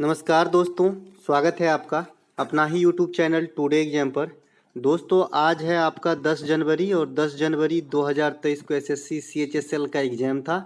नमस्कार दोस्तों, स्वागत है आपका अपना ही यूट्यूब चैनल टुडे एग्जाम पर। दोस्तों आज है आपका 10 जनवरी और 10 जनवरी 2023 को एसएससी सीएचएसएल का एग्ज़ाम था।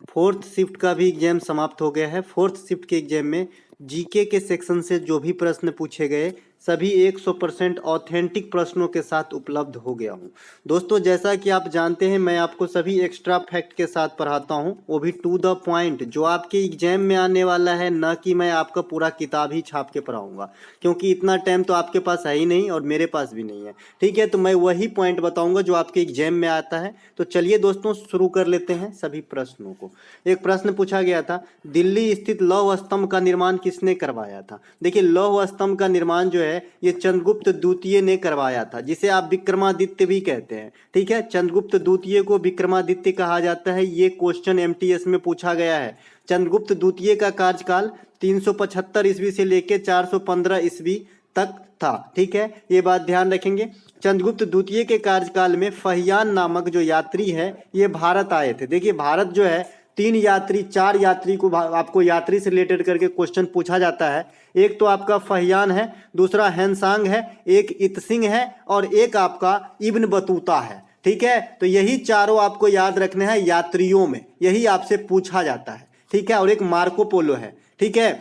फोर्थ शिफ्ट का भी एग्ज़ाम समाप्त हो गया है। फोर्थ शिफ्ट के एग्ज़ाम में जीके के सेक्शन से जो भी प्रश्न पूछे गए सभी 100% ऑथेंटिक प्रश्नों के साथ उपलब्ध हो गया हूँ। दोस्तों जैसा कि आप जानते हैं मैं आपको सभी एक्स्ट्रा फैक्ट के साथ पढ़ाता हूँ, वो भी टू द पॉइंट, जो आपके एग्जाम में आने वाला है, न कि मैं आपका पूरा किताब ही छाप के पढ़ाऊँगा, क्योंकि इतना टाइम तो आपके पास है ही नहीं और मेरे पास भी नहीं है। ठीक है, तो मैं वही पॉइंट बताऊँगा जो आपके एग्जाम में आता है। तो चलिए दोस्तों शुरू कर लेते हैं सभी प्रश्नों को। एक प्रश्न पूछा गया था, दिल्ली स्थित लौह स्तंभ का निर्माण किसने करवाया था? देखिए लौह स्तंभ का निर्माण जो है ये चंद्रगुप्त द्वितीय ने करवाया था, जिसे आप विक्रमादित्य भी कहते हैं। ठीक है, चंद्रगुप्त द्वितीय को विक्रमादित्य कहा जाता है। ये क्वेश्चन एमटीएस में पूछा गया है। चंद्रगुप्त द्वितीय का कार्यकाल 375 ईस्वी से लेकर 415 ईस्वी तक था। ठीक है, ये बात ध्यान रखेंगे। चंद्रगुप्त द्वितीय के कार्यकाल में फहियान नामक जो यात्री है ये भारत आए थे। देखिए भारत जो है चार यात्री को आपको यात्री से रिलेटेड करके क्वेश्चन पूछा जाता है। एक तो आपका फहियान है, दूसरा हैंसांग है, एक इतसिंग है और एक आपका इब्न बतूता है। ठीक है, तो यही चारों आपको याद रखने हैं यात्रियों में, यही आपसे पूछा जाता है। ठीक है, और एक मार्को पोलो है। ठीक है,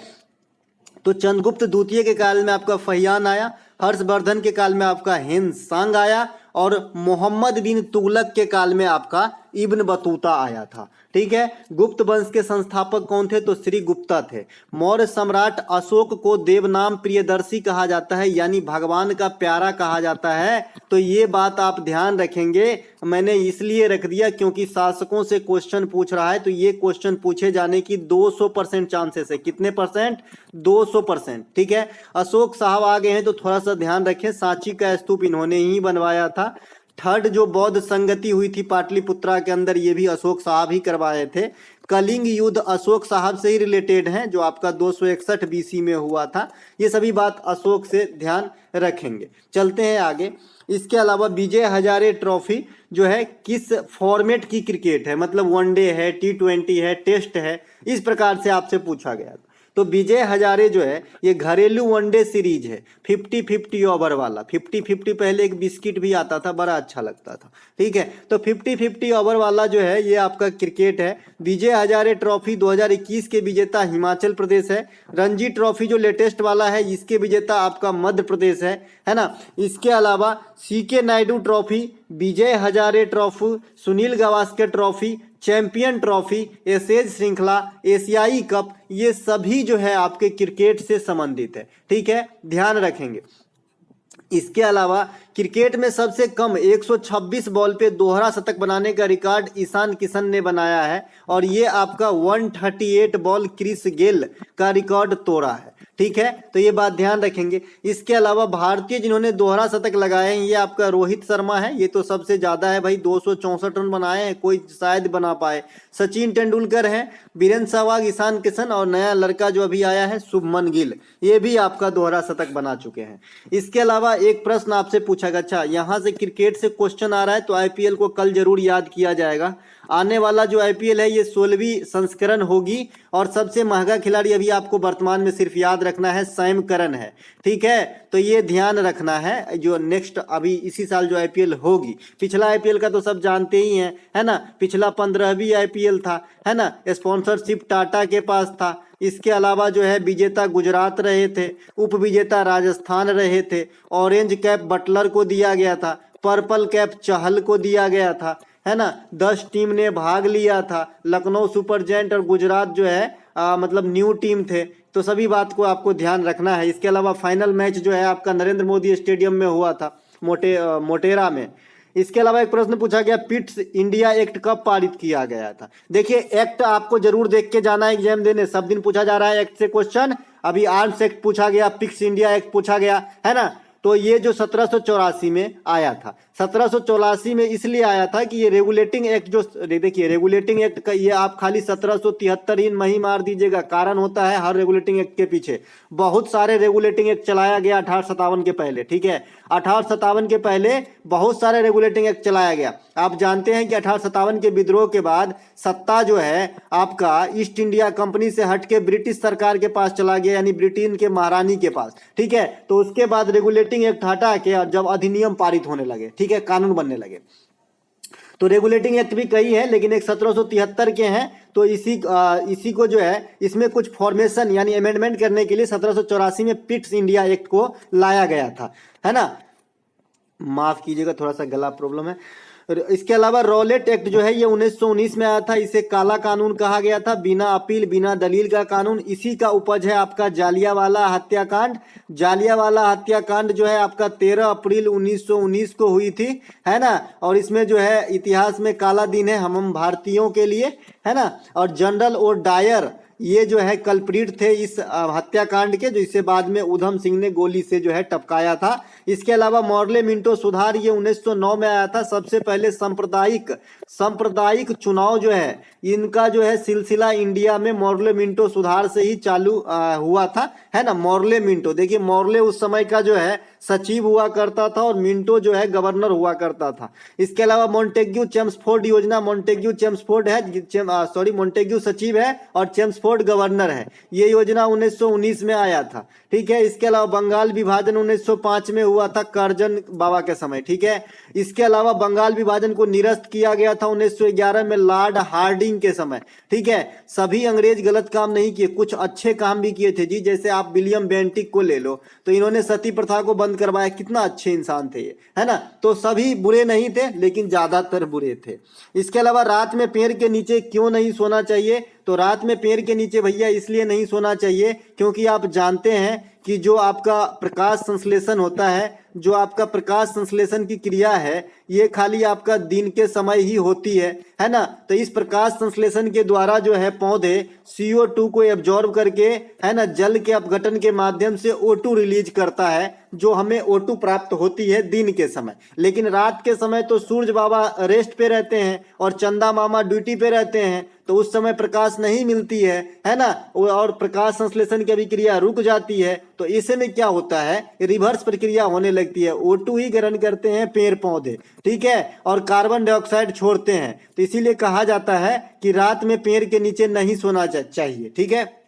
तो चंद्रगुप्त द्वितीय के काल में आपका फहियान आया, हर्षवर्धन के काल में आपका हैंसांग आया और मोहम्मद बिन तुगलक के काल में आपका इब्न बतूता आया था। ठीक है, गुप्त वंश के संस्थापक कौन थे? तो श्री गुप्ता थे। मौर्य सम्राट अशोक को देवनाम प्रियदर्शी कहा जाता है, यानी भगवान का प्यारा कहा जाता है। तो ये बात आप ध्यान रखेंगे, मैंने इसलिए रख दिया क्योंकि शासकों से क्वेश्चन पूछ रहा है, तो ये क्वेश्चन पूछे जाने की 200% चांसेस है। कितने परसेंट? 200%। ठीक है, अशोक साहब आ गए हैं तो थोड़ा सा ध्यान रखें, सांची का स्तूप इन्होंने ही बनवाया था। थर्ड जो बौद्ध संगति हुई थी पाटलिपुत्रा के अंदर, ये भी अशोक साहब ही करवाए थे। कलिंग युद्ध अशोक साहब से ही रिलेटेड है, जो आपका 261 बीसी में हुआ था। ये सभी बात अशोक से ध्यान रखेंगे। चलते हैं आगे। इसके अलावा विजय हजारे ट्रॉफी जो है किस फॉर्मेट की क्रिकेट है? मतलब वनडे है, T20 है, टेस्ट है, इस प्रकार से आपसे पूछा गया था। तो विजय हजारे जो है ये घरेलू वनडे सीरीज है, 50-50 ओवर वाला। 50-50 पहले एक बिस्किट भी आता था, बड़ा अच्छा लगता था। ठीक है, तो 50-50 ओवर वाला जो है ये आपका क्रिकेट है। विजय हजारे ट्रॉफी 2021 के विजेता हिमाचल प्रदेश है। रणजी ट्रॉफी जो लेटेस्ट वाला है इसके विजेता आपका मध्य प्रदेश है ना। इसके अलावा CK Naidu trophy, Vijay Hazare trophy, Sunil Gavaskar trophy, champion trophy, Ashes श्रृंखला, एशियाई कप, ये सभी जो है आपके क्रिकेट से संबंधित है। ठीक है, ध्यान रखेंगे। इसके अलावा क्रिकेट में सबसे कम 126 बॉल पे दोहरा शतक बनाने का रिकॉर्ड ईशान किशन ने बनाया है और ये आपका 138 बॉल क्रिस गेल का रिकॉर्ड तोड़ा है। ठीक है, तो ये बात ध्यान रखेंगे। इसके अलावा भारतीय जिन्होंने दोहरा शतक लगाए हैं ये आपका रोहित शर्मा है, ये तो सबसे ज्यादा है भाई, 264 रन बनाए हैं, कोई शायद बना पाए। सचिन तेंदुलकर है, वीरेंद्र सहवाग, ईशान किशन और नया लड़का जो अभी आया है शुभमन गिल, ये भी आपका दोहरा शतक बना चुके हैं। इसके अलावा एक प्रश्न आपसे पूछा गया, अच्छा यहाँ से क्रिकेट से क्वेश्चन आ रहा है तो आईपीएल को कल जरूर याद किया जाएगा। आने वाला जो आईपीएल है ये 16वीं संस्करण होगी और सबसे महंगा खिलाड़ी अभी आपको वर्तमान में सिर्फ याद रखना है सैम करन है। ठीक है, तो ये ध्यान रखना है जो नेक्स्ट अभी इसी साल जो आईपीएल होगी। पिछला आईपीएल का तो सब जानते ही हैं, है ना, पिछला 15वीं आईपीएल था, है ना, स्पॉन्सरशिप टाटा के पास था। इसके अलावा जो है विजेता गुजरात रहे थे, उप विजेता राजस्थान रहे थे, ऑरेंज कैप बटलर को दिया गया था, पर्पल कैप चहल को दिया गया था, है ना। 10 टीम ने भाग लिया था, लखनऊ सुपर जायंट और गुजरात जो है मतलब न्यू टीम थे। तो सभी बात को आपको ध्यान रखना है। इसके अलावा फाइनल मैच जो है आपका नरेंद्र मोदी स्टेडियम में हुआ था, मोटेरा में। इसके अलावा एक प्रश्न पूछा गया, पिट्स इंडिया एक्ट कब पारित किया गया था? देखिए एक्ट आपको जरूर देख के जाना है एग्जाम देने, सब दिन पूछा जा रहा है एक्ट से क्वेश्चन। अभी आर्म्स एक्ट पूछा गया, पिट्स इंडिया एक्ट पूछा गया, है ना। तो ये जो 1784 में आया था, 1784 में इसलिए आया था कि ये रेगुलेटिंग एक्ट जो देखिए रेगुलेटिंग एक्ट का ये आप खाली 1773 इन में ही मार दीजिएगा, कारण होता है हर रेगुलेटिंग एक्ट के पीछे बहुत सारे रेगुलेटिंग एक्ट चलाया गया 1857 के पहले, ठीक है। 1857 के पहले बहुत सारे रेगुलेटिंग एक्ट चलाया गया। आप जानते हैं कि 1857 के विद्रोह के बाद सत्ता जो है आपका ईस्ट इंडिया कंपनी से हटके ब्रिटिश सरकार के पास चला गया, यानी ब्रिटेन के महारानी के पास, ठीक है। तो उसके बाद रेगुलेटिंग एक्ट हटा के और जब अधिनियम पारित होने लगे, ठीक है, कानून बनने लगे, तो रेगुलेटिंग एक्ट भी कई है लेकिन एक 1773 के हैं। तो इसी को जो है इसमें कुछ फॉर्मेशन यानी अमेंडमेंट करने के लिए 1784 में पिट्स इंडिया एक्ट को लाया गया था, है ना। माफ कीजिएगा, थोड़ा सा गला प्रॉब्लम है। इसके अलावा रॉलेट एक्ट जो है ये 1919 में आया था, इसे काला कानून कहा गया था, बिना अपील बिना दलील का कानून। इसी का उपज है आपका जालियांवाला हत्याकांड। जालियांवाला हत्याकांड जो है आपका 13 अप्रैल 1919 को हुई थी, है ना। और इसमें जो है इतिहास में काला दिन है हम भारतीयों के लिए, है ना। और जनरल और डायर ये जो है कल्प्रिट थे इस हत्याकांड के, जो इसे बाद में उधम सिंह ने गोली से जो है टपकाया था। इसके अलावा मॉर्ले मिंटो सुधार ये 1909 में आया था। सबसे पहले सांप्रदायिक चुनाव जो है इनका जो है सिलसिला इंडिया में मॉर्ले मिंटो सुधार से ही चालू हुआ था, है ना। मॉर्ले मिंटो, देखिए मॉर्ले उस समय का जो है सचिव हुआ करता था और मिंटो जो है गवर्नर हुआ करता था। इसके अलावा मोंटेग्यू चेम्सफोर्ड योजना, मोंटेग्यू चेम्सफोर्ड है, मोंटेग्यू सचिव है और चेम्सफोर्ड गवर्नर है। ये योजना 1919 में आया था, ठीक है। इसके अलावा बंगाल विभाजन 1905 में हुआ था करजन बाबा के समय, ठीक है। इसके अलावा बंगाल विभाजन को निरस्त किया गया था 1911 में लॉर्ड हार्डिंग के समय, ठीक है। सभी अंग्रेज गलत काम नहीं किए, कुछ अच्छे काम भी किए थे जी। जैसे आप विलियम बेंटिक को ले लो, तो इन्होंने सती प्रथा को बंद करवाया, कितना अच्छे इंसान थे ये, है ना। तो सभी बुरे नहीं थे लेकिन ज्यादातर बुरे थे। इसके अलावा रात में पेड़ के नीचे क्यों नहीं सोना चाहिए, तो रात में पेड़ के नीचे भैया इसलिए नहीं सोना चाहिए क्योंकि आप जानते हैं कि जो आपका प्रकाश संश्लेषण होता है, जो आपका प्रकाश संश्लेषण की क्रिया है ये खाली आपका दिन के समय ही होती है ना। तो इस प्रकाश संश्लेषण के द्वारा जो है पौधे CO2 को एब्जॉर्ब करके, है ना, जल के अपघटन के माध्यम से O2 रिलीज करता है, जो हमें O2 प्राप्त होती है दिन के समय। लेकिन रात के समय तो सूरज बाबा रेस्ट पे रहते हैं और चंदा मामा ड्यूटी पे रहते हैं, तो उस समय प्रकाश नहीं मिलती है ना। और प्रकाश संश्लेषण की अभिक्रिया रुक जाती है, तो इसे में क्या होता है, रिवर्स प्रक्रिया होने लगती है। O2 ही ग्रहण करते हैं पेड़ पौधे, ठीक है, और कार्बन डाइऑक्साइड छोड़ते हैं। तो इसीलिए कहा जाता है कि रात में पेड़ के नीचे नहीं सोना चाहिए, ठीक है।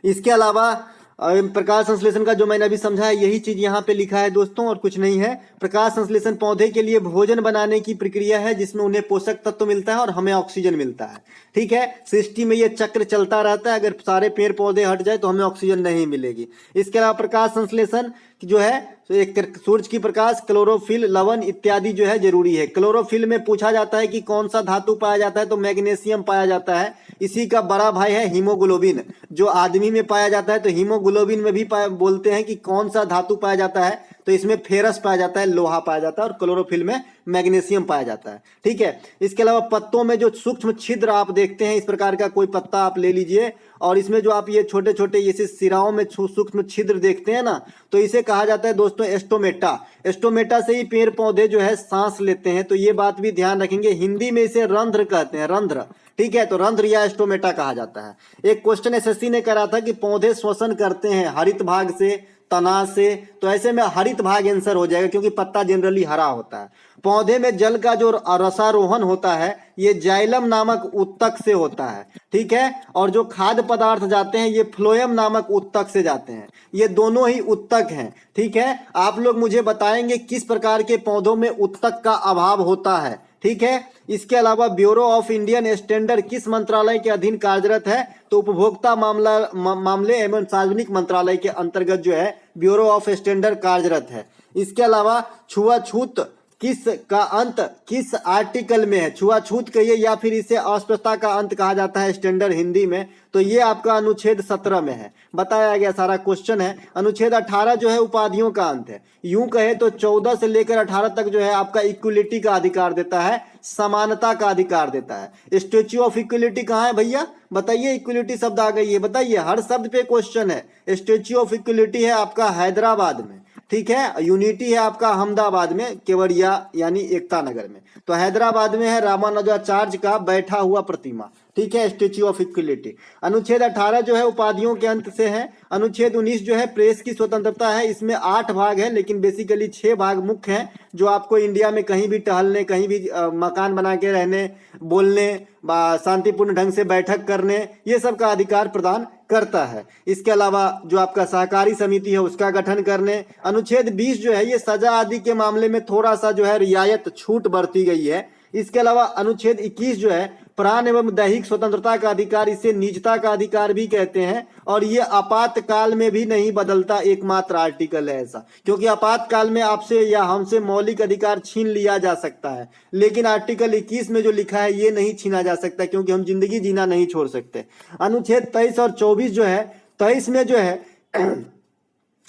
इसके अलावा प्रकाश संश्लेषण का जो मैंने अभी समझा यही चीज यहाँ पे लिखा है दोस्तों, और कुछ नहीं है। प्रकाश संश्लेषण पौधे के लिए भोजन बनाने की प्रक्रिया है जिसमें उन्हें पोषक तत्व मिलता है और हमें ऑक्सीजन मिलता है, ठीक है। सृष्टि में ये चक्र चलता रहता है, अगर सारे पेड़ पौधे हट जाए तो हमें ऑक्सीजन नहीं मिलेगी। इसके अलावा प्रकाश संश्लेषण जो है तो एक सूरज की प्रकाश, क्लोरोफिल, लवण इत्यादि जो है जरूरी है। क्लोरोफिल में पूछा जाता है कि कौन सा धातु पाया जाता है, तो मैग्नीशियम पाया जाता है। इसी का बड़ा भाई है हीमोग्लोबिन, जो आदमी में पाया जाता है। तो हीमोग्लोबिन में भी बोलते हैं कि कौन सा धातु पाया जाता है, तो इसमें फेरस पाया जाता है, लोहा पाया जाता है, और क्लोरोफिल में मैग्नीशियम पाया जाता है, ठीक है। इसके अलावा पत्तों में जो सूक्ष्म छिद्र आप देखते हैं, इस प्रकार का कोई पत्ता आप ले लीजिए और इसमें जो आप ये छोटे छोटे जैसे सिराओं में सूक्ष्म छिद्र देखते हैं ना, तो इसे कहा जाता है दोस्तों एस्टोमेटा। एस्टोमेटा से ही पेड़ पौधे जो है सांस लेते हैं, तो ये बात भी ध्यान रखेंगे। हिंदी में इसे रंध्र कहते हैं, रंध्र, ठीक है। तो रंध्र या एस्टोमेटा कहा जाता है। एक क्वेश्चन SSC ने करा था कि पौधे श्वसन करते हैं हरित भाग से, तना से, तो ऐसे में हरित भाग आंसर हो जाएगा क्योंकि पत्ता जनरली हरा होता है। पौधे में जल का जो रसारोहण होता है ये जाइलम नामक उत्तक से होता है, ठीक है। और जो खाद्य पदार्थ जाते हैं ये फ्लोएम नामक उत्तक से जाते हैं। ये दोनों ही उत्तक हैं, ठीक है। आप लोग मुझे बताएंगे किस प्रकार के पौधों में उत्तक का अभाव होता है, ठीक है। इसके अलावा ब्यूरो ऑफ इंडियन स्टैंडर्ड किस मंत्रालय के अधीन कार्यरत है, तो उपभोक्ता मामले एवं सार्वजनिक मंत्रालय के अंतर्गत जो है ब्यूरो ऑफ स्टैंडर्ड कार्यरत है। इसके अलावा छुआछूत का अंत किस आर्टिकल में है, छुआछूत कहिए या फिर इसे अस्पृश्यता का अंत कहा जाता है स्टैंडर्ड हिंदी में, तो ये आपका अनुच्छेद 17 में है, बताया गया सारा क्वेश्चन है। अनुच्छेद 18 जो है उपाधियों का अंत है। यूं कहे तो 14 से लेकर 18 तक जो है आपका इक्वलिटी का अधिकार देता है, समानता का अधिकार देता है। स्टैच्यू ऑफ इक्वलिटी कहाँ है भैया, बताइए। इक्वलिटी शब्द आ गई है, बताइए, हर शब्द पे क्वेश्चन है। स्टैच्यू ऑफ इक्वलिटी है आपका हैदराबाद में, ठीक है। यूनिटी है आपका अहमदाबाद में, केवड़िया यानी एकता नगर में। तो हैदराबाद में है रामानुजाचार्य का बैठा हुआ प्रतिमा, ठीक है, स्टेच्यू ऑफ इक्वलिटी। अनुच्छेद 18 जो है उपाधियों के अंत से है। अनुच्छेद 19 जो है प्रेस की स्वतंत्रता है। इसमें 8 भाग हैं, लेकिन बेसिकली 6 भाग मुख्य हैं जो आपको इंडिया में कहीं भी टहलने, कहीं भी मकान बना के रहने, बोलने, शांतिपूर्ण ढंग से बैठक करने, ये सब का अधिकार प्रदान करता है। इसके अलावा जो आपका सहकारी समिति है उसका गठन करने। अनुच्छेद 20 जो है ये सजा आदि के मामले में थोड़ा सा जो है रियायत छूट बरती गई है। इसके अलावा अनुच्छेद 21 जो है प्राण एवं दैहिक स्वतंत्रता का अधिकार, इसे निजता का अधिकार भी कहते हैं, और ये आपातकाल में भी नहीं बदलता, एकमात्र आर्टिकल है ऐसा, क्योंकि आपातकाल में आपसे या हमसे मौलिक अधिकार छीन लिया जा सकता है, लेकिन आर्टिकल 21 में जो लिखा है ये नहीं छीना जा सकता, क्योंकि हम जिंदगी जीना नहीं छोड़ सकते। अनुच्छेद 23 और 24 जो है, 23 में जो है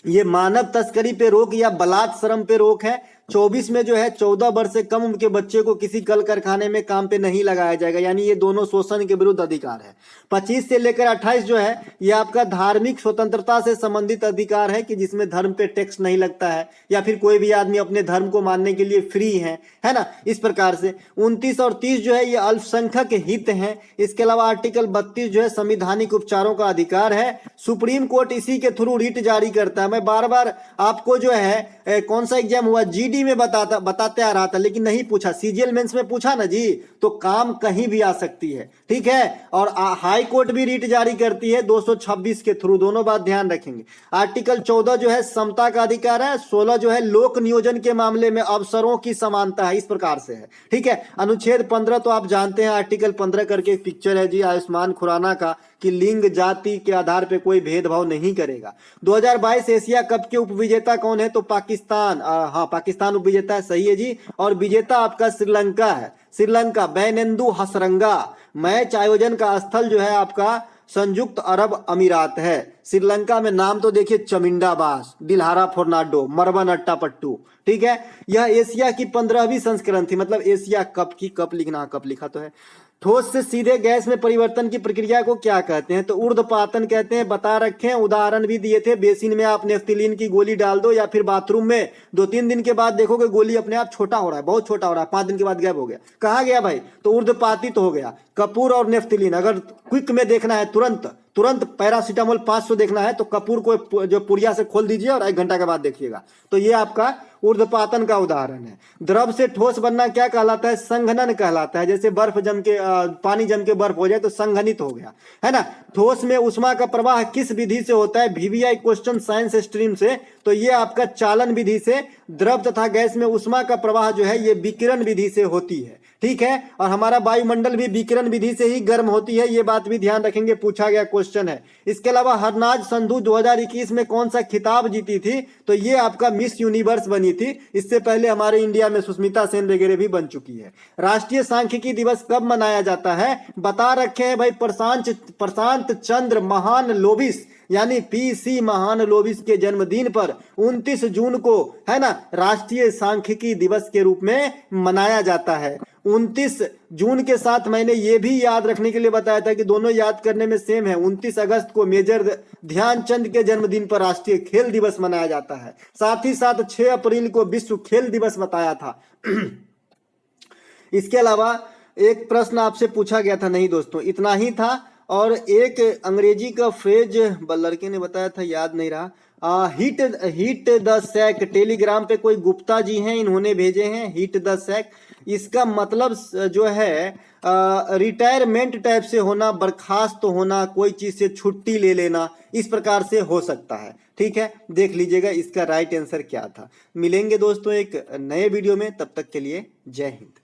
ये मानव तस्करी पे रोक या बलात् श्रम पे रोक है। 24 में जो है 14 वर्ष से कम उम्र के बच्चे को किसी कल कारखाने में काम पे नहीं लगाया जाएगा, यानी ये दोनों शोषण के विरुद्ध अधिकार है। 25 से लेकर 28 जो है ये आपका धार्मिक स्वतंत्रता से संबंधित अधिकार है, कि जिसमें धर्म पे टैक्स नहीं लगता है, या फिर कोई भी आदमी अपने धर्म को मानने के लिए फ्री है ना, इस प्रकार से। 29 और 30 जो है ये अल्पसंख्यक हित है। इसके अलावा आर्टिकल 32 जो है संविधानिक उपचारों का अधिकार है। सुप्रीम कोर्ट इसी के थ्रू रिट जारी करता है। मैं बार बार आपको जो है कौन सा एग्जाम हुआ जीडी में बताते आ रहा था, लेकिन नहीं पूछा। सीजीएल मेंस में पूछा ना जी, तो काम कहीं भी आ सकती है, ठीक है। और हाई कोर्ट भी रिट जारी करती है 226 के थ्रू, दोनों बात ध्यान रखेंगे। आर्टिकल 14 जो है समता का अधिकार है। 16 जो है लोक नियोजन के मामले में अवसरों की समानता है, इस प्रकार से है, ठीक है। अनुच्छेद 15 तो आप जानते हैं, आर्टिकल 15 करके एक पिक्चर है जी आयुष्मान खुराना का, कि लिंग जाति के आधार पे कोई भेदभाव नहीं करेगा। 2022 एशिया कप के उपविजेता कौन है? तो पाकिस्तान, हाँ पाकिस्तान उपविजेता है, सही है जी। और विजेता आपका श्रीलंका है, श्रीलंका, बैनेंदु हसरंगा। मैच आयोजन का स्थल जो है आपका संयुक्त अरब अमीरात है। श्रीलंका में नाम तो देखिए, चमिंडाबास, दिलहारा फोर्नाडो, मरवन अट्टापट्टू, ठीक है। यह एशिया की 15वीं संस्करण थी, मतलब एशिया कप की, कप लिखना, कप लिखा तो है। ठोस से सीधे गैस में परिवर्तन की प्रक्रिया को क्या कहते हैं? तो ऊर्ध्वपातन कहते हैं, बता रखे हैं, उदाहरण भी दिए थे। बेसिन में आप नेफ्थिलीन की गोली डाल दो, या फिर बाथरूम में 2-3 दिन के बाद देखोगे गोली अपने आप छोटा हो रहा है, बहुत छोटा हो रहा है, 5 दिन के बाद गायब हो गया। कहाँ गया भाई? तो ऊर्ध्वपातित हो गया। कपूर और नेफ्थिलीन, अगर क्विक में देखना है, तुरंत पैरासीटामोल 500 देखना है, तो कपूर को जो पुड़िया से खोल दीजिए और 1 घंटा के बाद देखिएगा। तो ये आपका ऊर्ध्वपातन का उदाहरण है। द्रव से ठोस बनना क्या कहलाता है? संघनन कहलाता है। जैसे बर्फ जम के पानी जम के बर्फ हो जाए तो संघनित हो गया, है ना। ठोस में उष्मा का प्रवाह किस विधि से होता है? वीवीआई क्वेश्चन साइंस स्ट्रीम से। तो ये आपका चालन विधि से। द्रव तथा गैस में उष्मा का प्रवाह जो है ये विकिरण विधि से होती है, ठीक है। और हमारा वायुमंडल भी विकिरण विधि से ही गर्म होती है, ये बात भी ध्यान रखेंगे, पूछा गया क्वेश्चन है। इसके अलावा हरनाज संधू 2021 में कौन सा खिताब जीती थी? तो ये आपका मिस यूनिवर्स बनी थी। इससे पहले हमारे इंडिया में सुष्मिता सेन वगैरह भी बन चुकी है। राष्ट्रीय सांख्यिकी दिवस कब मनाया जाता है? बता रखे हैं भाई, प्रशांत चंद्र महानलोबिस यानी पीसी महानलोबिस के जन्मदिन पर 29 जून को, है ना, राष्ट्रीय सांख्यिकी दिवस के रूप में मनाया जाता है। 29 जून के साथ मैंने ये भी याद रखने के लिए बताया था कि दोनों याद करने में सेम है। 29 अगस्त को मेजर ध्यानचंद के जन्मदिन पर राष्ट्रीय खेल दिवस मनाया जाता है। साथ ही साथ 6 अप्रैल को विश्व खेल दिवस बताया था। इसके अलावा एक प्रश्न आपसे पूछा गया था, नहीं दोस्तों इतना ही था। और एक अंग्रेजी का फ्रेज लड़के ने बताया था, याद नहीं रहा। हिट द सैक, टेलीग्राम पे कोई गुप्ता जी हैं, इन्होंने भेजे हैं, हिट द सैक। इसका मतलब जो है रिटायरमेंट टाइप से होना, बर्खास्त होना, कोई चीज से छुट्टी ले लेना, इस प्रकार से हो सकता है, ठीक है। देख लीजिएगा इसका राइट आंसर क्या था। मिलेंगे दोस्तों एक नए वीडियो में, तब तक के लिए जय हिंद।